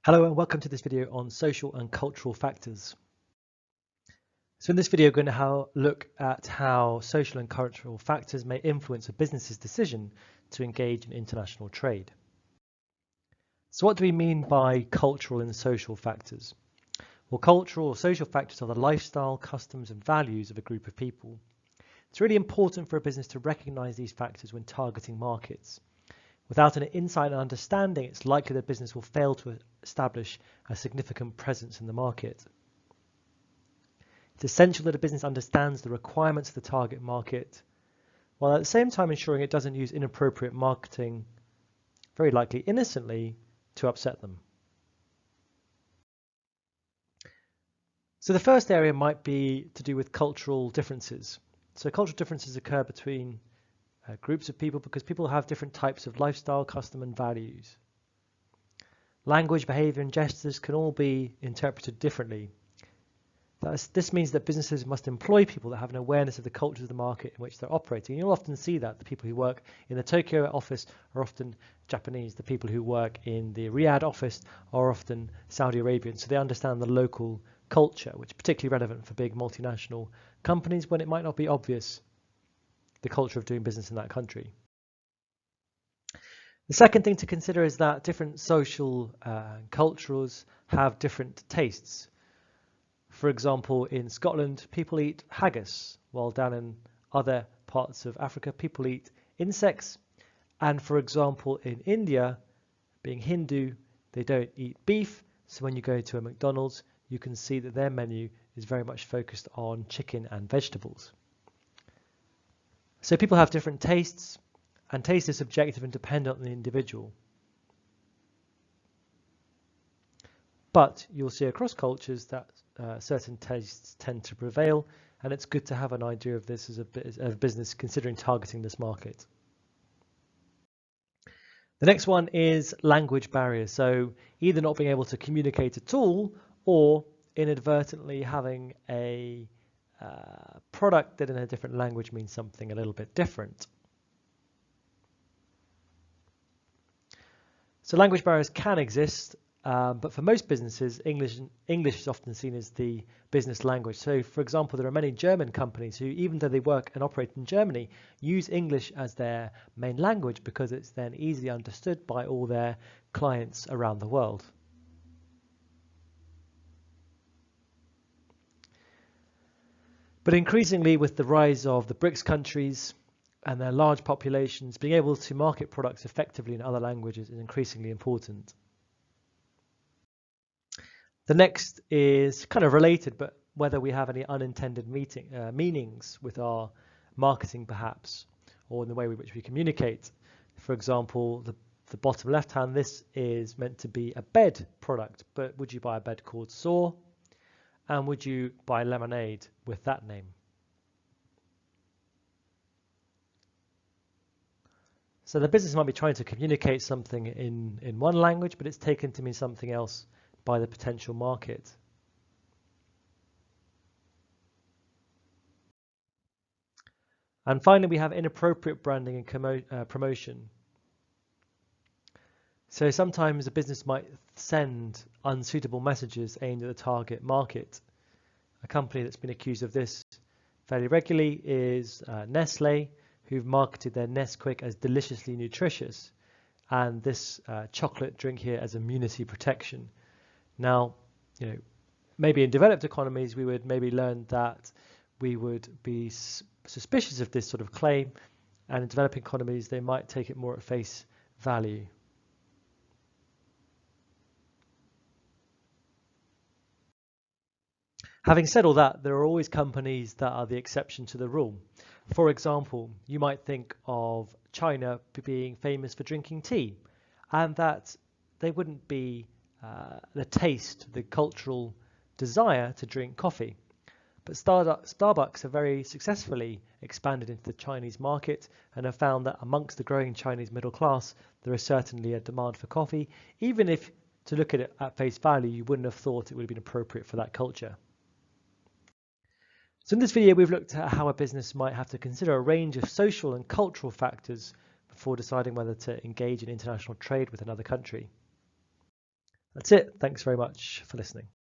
Hello and welcome to this video on social and cultural factors. So in this video, we're going to look at how social and cultural factors may influence a business's decision to engage in international trade. So what do we mean by cultural and social factors? Well, cultural or social factors are the lifestyle, customs and values of a group of people. It's really important for a business to recognize these factors when targeting markets. Without an insight and understanding, it's likely that business will fail to establish a significant presence in the market. It's essential that a business understands the requirements of the target market, while at the same time ensuring it doesn't use inappropriate marketing, very likely innocently, to upset them. So the first area might be to do with cultural differences. So cultural differences occur between groups of people because people have different types of lifestyle, custom and values. Language, behavior and gestures can all be interpreted differently. This means that businesses must employ people that have an awareness of the culture of the market in which they're operating. And you'll often see that the people who work in the Tokyo office are often Japanese. The people who work in the Riyadh office are often Saudi Arabian. So they understand the local culture, which is particularly relevant for big multinational companies when it might not be obvious the culture of doing business in that country. The second thing to consider is that different social cultures have different tastes. For example, in Scotland, people eat haggis, while down in other parts of Africa, people eat insects. And for example, in India, being Hindu, they don't eat beef. So when you go to a McDonald's, you can see that their menu is very much focused on chicken and vegetables. So people have different tastes, and taste is subjective and dependent on the individual. But you'll see across cultures that certain tastes tend to prevail, and it's good to have an idea of this as a business considering targeting this market. The next one is language barriers. So either not being able to communicate at all, or inadvertently having a product that in a different language means something a little bit different. So language barriers can exist, but for most businesses, English is often seen as the business language. So for example, there are many German companies who, even though they work and operate in Germany, use English as their main language because it's then easily understood by all their clients around the world. But increasingly, with the rise of the BRICS countries and their large populations, being able to market products effectively in other languages is increasingly important. The next is kind of related, but whether we have any unintended meanings with our marketing perhaps, or in the way in which we communicate. For example, the bottom left hand, this is meant to be a bed product, but would you buy a bed called Saw? And would you buy lemonade with that name? So the business might be trying to communicate something in one language, but it's taken to mean something else by the potential market. And finally, we have inappropriate branding and promotion. So sometimes a business might send unsuitable messages aimed at the target market. A company that's been accused of this fairly regularly is Nestle, who've marketed their Nesquik as deliciously nutritious, and this chocolate drink here as immunity protection. Now, maybe in developed economies we would maybe learn that we would be suspicious of this sort of claim, and in developing economies they might take it more at face value. Having said all that, there are always companies that are the exception to the rule. For example, you might think of China being famous for drinking tea, and that they wouldn't be the taste, the cultural desire to drink coffee. But Starbucks have very successfully expanded into the Chinese market and have found that amongst the growing Chinese middle class, there is certainly a demand for coffee, even if to look at it at face value, you wouldn't have thought it would have been appropriate for that culture. So in this video, we've looked at how a business might have to consider a range of social and cultural factors before deciding whether to engage in international trade with another country. That's it. Thanks very much for listening.